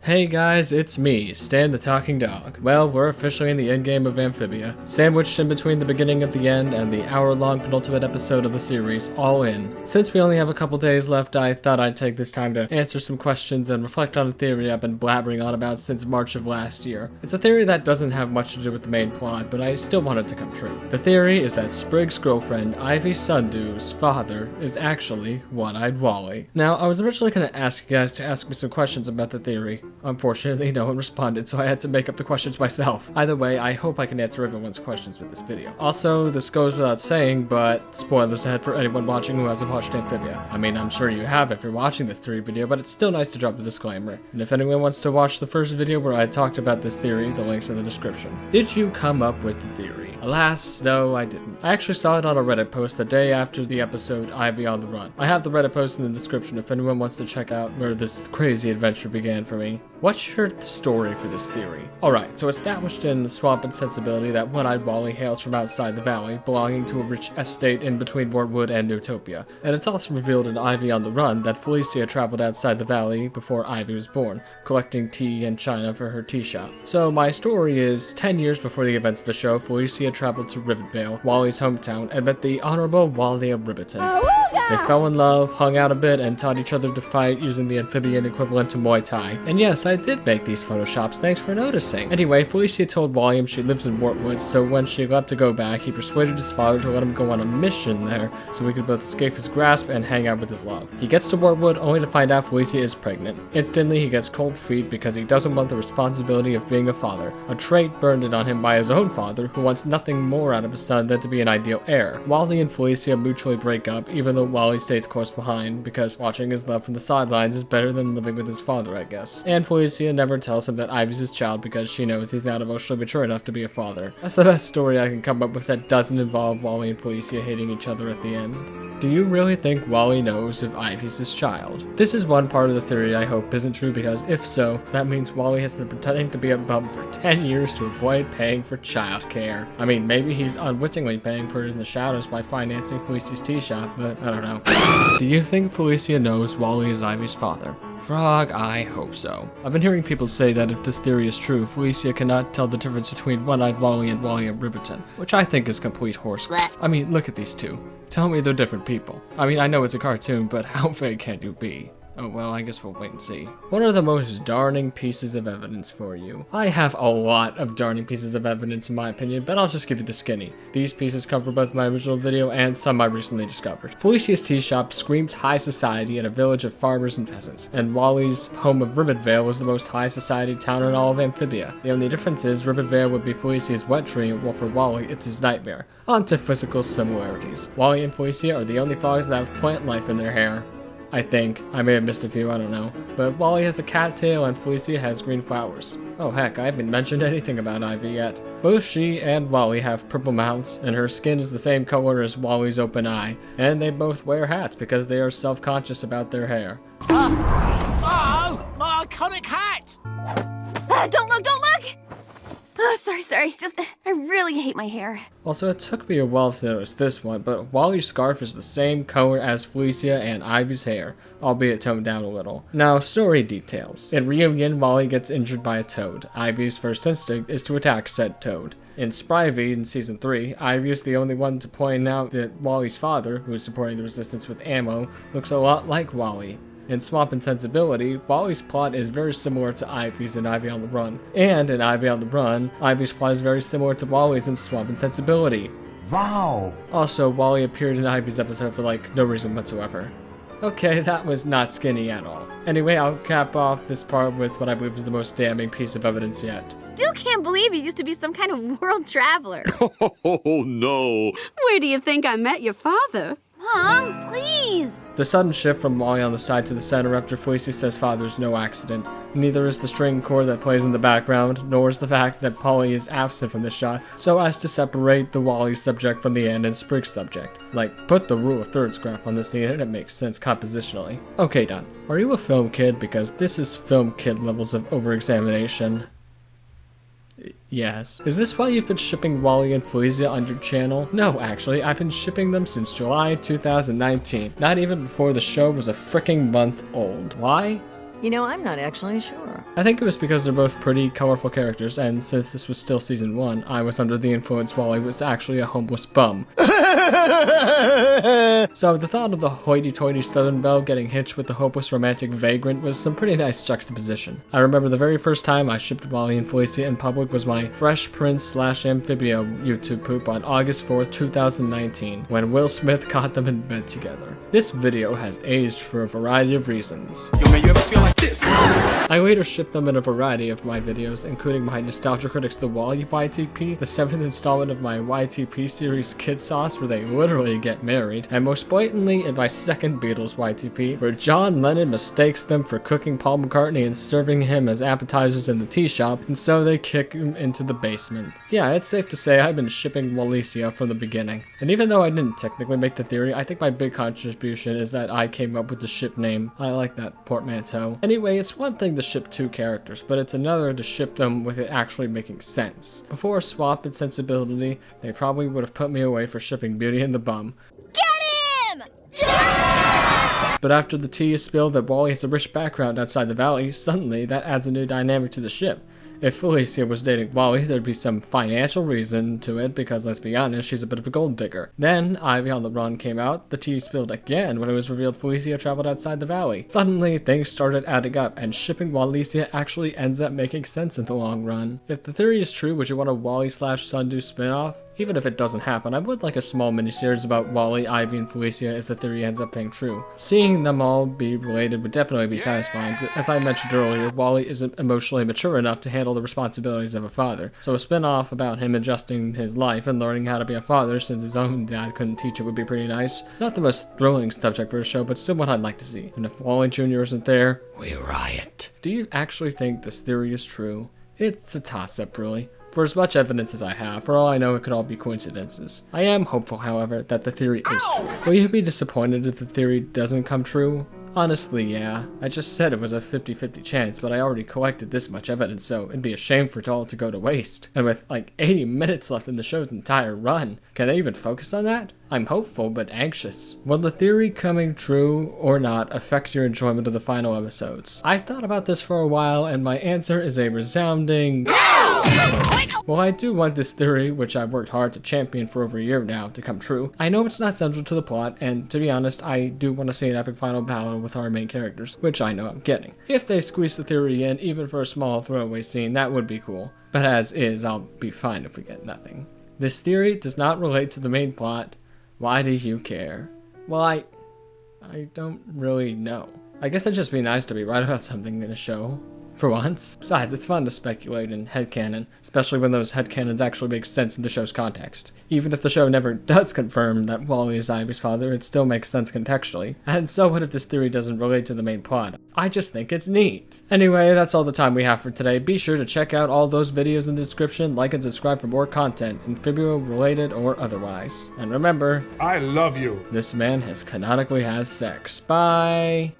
Hey guys, it's me, Stan the Talking Dog. Well, we're officially in the endgame of Amphibia, sandwiched in between the beginning of the end and the hour-long penultimate episode of the series, all in. Since we only have a couple days left, I thought I'd take this time to answer some questions and reflect on a theory I've been blabbering on about since March of last year. It's a theory that doesn't have much to do with the main plot, but I still want it to come true. The theory is that Sprig's girlfriend, Ivy Sundews' father, is actually One-Eyed Wally. Now, I was originally going to ask you guys to ask me some questions about the theory. Unfortunately, no one responded, so I had to make up the questions myself. Either way, I hope I can answer everyone's questions with this video. Also, this goes without saying, but spoilers ahead for anyone watching who hasn't watched Amphibia. I mean, I'm sure you have if you're watching this theory video, but it's still nice to drop the disclaimer. And if anyone wants to watch the first video where I talked about this theory, the link's in the description. Did you come up with the theory? Alas, no, I didn't. I actually saw it on a Reddit post the day after the episode Ivy on the Run. I have the Reddit post in the description if anyone wants to check out where this crazy adventure began for me. What's your story for this theory? Alright, so established in the Swamp and Sensibility that One-Eyed Wally hails from outside the valley, belonging to a rich estate in between Wartwood and Utopia. And it's also revealed in Ivy on the Run that Felicia traveled outside the valley before Ivy was born, collecting tea and china for her tea shop. So my story is, 10 years before the events of the show, Felicia traveled to Rivendell, Wally's hometown, and met the Honorable Wally of Riverton. They fell in love, hung out a bit, and taught each other to fight using the amphibian equivalent to Muay Thai. And yes, I did make these photoshops, thanks for noticing. Anyway, Felicia told William she lives in Wartwood, so when she left to go back, he persuaded his father to let him go on a mission there, so he could both escape his grasp and hang out with his love. He gets to Wartwood only to find out Felicia is pregnant. Instantly, he gets cold feet because he doesn't want the responsibility of being a father, a trait burned in on him by his own father, who wants nothing more out of his son than to be an ideal heir. Wally and Felicia mutually break up, even though Wally stays close behind, because watching his love from the sidelines is better than living with his father, I guess. And Felicia never tells him that Ivy's his child because she knows he's not emotionally mature enough to be a father. That's the best story I can come up with that doesn't involve Wally and Felicia hating each other at the end. Do you really think Wally knows if Ivy's his child? This is one part of the theory I hope isn't true, because if so, that means Wally has been pretending to be a bum for 10 years to avoid paying for childcare. I mean, maybe he's unwittingly paying for it in the shadows by financing Felicia's tea shop, but I don't know. Do you think Felicia knows Wally is Ivy's father? Frog, I hope so. I've been hearing people say that if this theory is true, Felicia cannot tell the difference between One-Eyed Wally and Wally of Riverton, which I think is complete horse. I mean, look at these two. Tell me they're different people. I mean, I know it's a cartoon, but how vague can you be? Oh, well, I guess we'll wait and see. What are the most darning pieces of evidence for you? I have a lot of darning pieces of evidence in my opinion, but I'll just give you the skinny. These pieces come from both my original video and some I recently discovered. Felicia's tea shop screams high society in a village of farmers and peasants, and Wally's home of Rivendell was the most high society town in all of Amphibia. The only difference is Rivendell would be Felicia's wet dream, while for Wally, it's his nightmare. On to physical similarities. Wally and Felicia are the only frogs that have plant life in their hair. I think. I may have missed a few, I don't know. But Wally has a cattail and Felicia has green flowers. Oh heck, I haven't mentioned anything about Ivy yet. Both she and Wally have purple mouths, and her skin is the same color as Wally's open eye. And they both wear hats because they are self-conscious about their hair. Oh, my iconic hat! Don't look! Oh, sorry. Just, I really hate my hair. Also, it took me a while to notice this one, but Wally's scarf is the same color as Felicia and Ivy's hair, albeit toned down a little. Now, story details. In Reunion, Wally gets injured by a toad. Ivy's first instinct is to attack said toad. In Spryvy, in Season 3, Ivy is the only one to point out that Wally's father, who is supporting the resistance with ammo, looks a lot like Wally. In Swamp and Sensibility, Wally's plot is very similar to Ivy's in Ivy on the Run. And in Ivy on the Run, Ivy's plot is very similar to Wally's in Swamp and Sensibility. Wow! Also, Wally appeared in Ivy's episode for no reason whatsoever. Okay, that was not skinny at all. Anyway, I'll cap off this part with what I believe is the most damning piece of evidence yet. Still can't believe you used to be some kind of world traveler. Oh, no. Where do you think I met your father? Mom, please! The sudden shift from Wally on the side to the center after Felicia says father's no accident. Neither is the string chord that plays in the background, nor is the fact that Polly is absent from the shot, so as to separate the Wally subject from the Anne and Sprig's subject. Put the rule of thirds graph on the scene and it makes sense compositionally. Okay, done. Are you a film kid? Because this is film kid levels of over-examination. Yes. Is this why you've been shipping Wally and Felicia on your channel? No, actually, I've been shipping them since July 2019. Not even before the show was a freaking month old. Why? You know, I'm not actually sure. I think it was because they're both pretty colorful characters, and since this was still season 1, I was under the influence while I was actually a homeless bum. So the thought of the hoity-toity Southern belle getting hitched with the hopeless romantic vagrant was some pretty nice juxtaposition. I remember the very first time I shipped Wally and Felicia in public was my Fresh Prince / Amphibia YouTube poop on August 4th, 2019, when Will Smith caught them in bed together. This video has aged for a variety of reasons. Yo, man, you ever feel like this? I later shipped them in a variety of my videos, including my Nostalgia Critics The Wally YTP, the 7th installment of my YTP series Kid Sauce where they literally get married, and most blatantly in my second Beatles YTP, where John Lennon mistakes them for cooking Paul McCartney and serving him as appetizers in the tea shop, and so they kick him into the basement. Yeah, it's safe to say I've been shipping Walicia from the beginning. And even though I didn't technically make the theory, I think my big contribution is that I came up with the ship name. I like that portmanteau. Anyway, it's one thing to ship two characters, but it's another to ship them with it actually making sense. Before swap and sensibility, they probably would have put me away for shipping Beauty and the Bum. Get him! But after the tea is spilled that Wally has a rich background outside the valley, suddenly that adds a new dynamic to the ship. If Felicia was dating Wally, there'd be some financial reason to it because, let's be honest, she's a bit of a gold digger. Then, Ivy on the Run came out, the tea spilled again when it was revealed Felicia traveled outside the valley. Suddenly, things started adding up, and shipping Walicia actually ends up making sense in the long run. If the theory is true, would you want a Wally / Sundews spinoff? Even if it doesn't happen, I would like a small miniseries about Wally, Ivy, and Felicia if the theory ends up being true. Seeing them all be related would definitely be satisfying, but as I mentioned earlier, Wally isn't emotionally mature enough to handle the responsibilities of a father, so a spin-off about him adjusting his life and learning how to be a father since his own dad couldn't teach it would be pretty nice. Not the most thrilling subject for a show, but still what I'd like to see. And if Wally Jr. isn't there, we riot. Do you actually think this theory is true? It's a toss-up, really. For as much evidence as I have, for all I know it could all be coincidences. I am hopeful, however, that the theory is true. Will you be disappointed if the theory doesn't come true? Honestly, yeah. I just said it was a 50-50 chance, but I already collected this much evidence, so it'd be a shame for it all to go to waste. And with like 80 minutes left in the show's entire run, can they even focus on that? I'm hopeful, but anxious. Will the theory coming true or not affect your enjoyment of the final episodes? I've thought about this for a while, and my answer is a resounding no! Well, I do want this theory, which I've worked hard to champion for over a year now, to come true. I know it's not central to the plot, and to be honest, I do want to see an epic final battle with our main characters, which I know I'm getting. If they squeeze the theory in, even for a small throwaway scene, that would be cool. But as is, I'll be fine if we get nothing. This theory does not relate to the main plot. Why do you care? Well, I don't really know. I guess it'd just be nice to be right about something in a show. For once. Besides, it's fun to speculate in headcanon, especially when those headcanons actually make sense in the show's context. Even if the show never does confirm that Wally is Ivy's father, it still makes sense contextually. And so what if this theory doesn't relate to the main plot? I just think it's neat. Anyway, that's all the time we have for today. Be sure to check out all those videos in the description, like and subscribe for more content, Amphibia related or otherwise. And remember, I love you. This man has canonically had sex. Bye!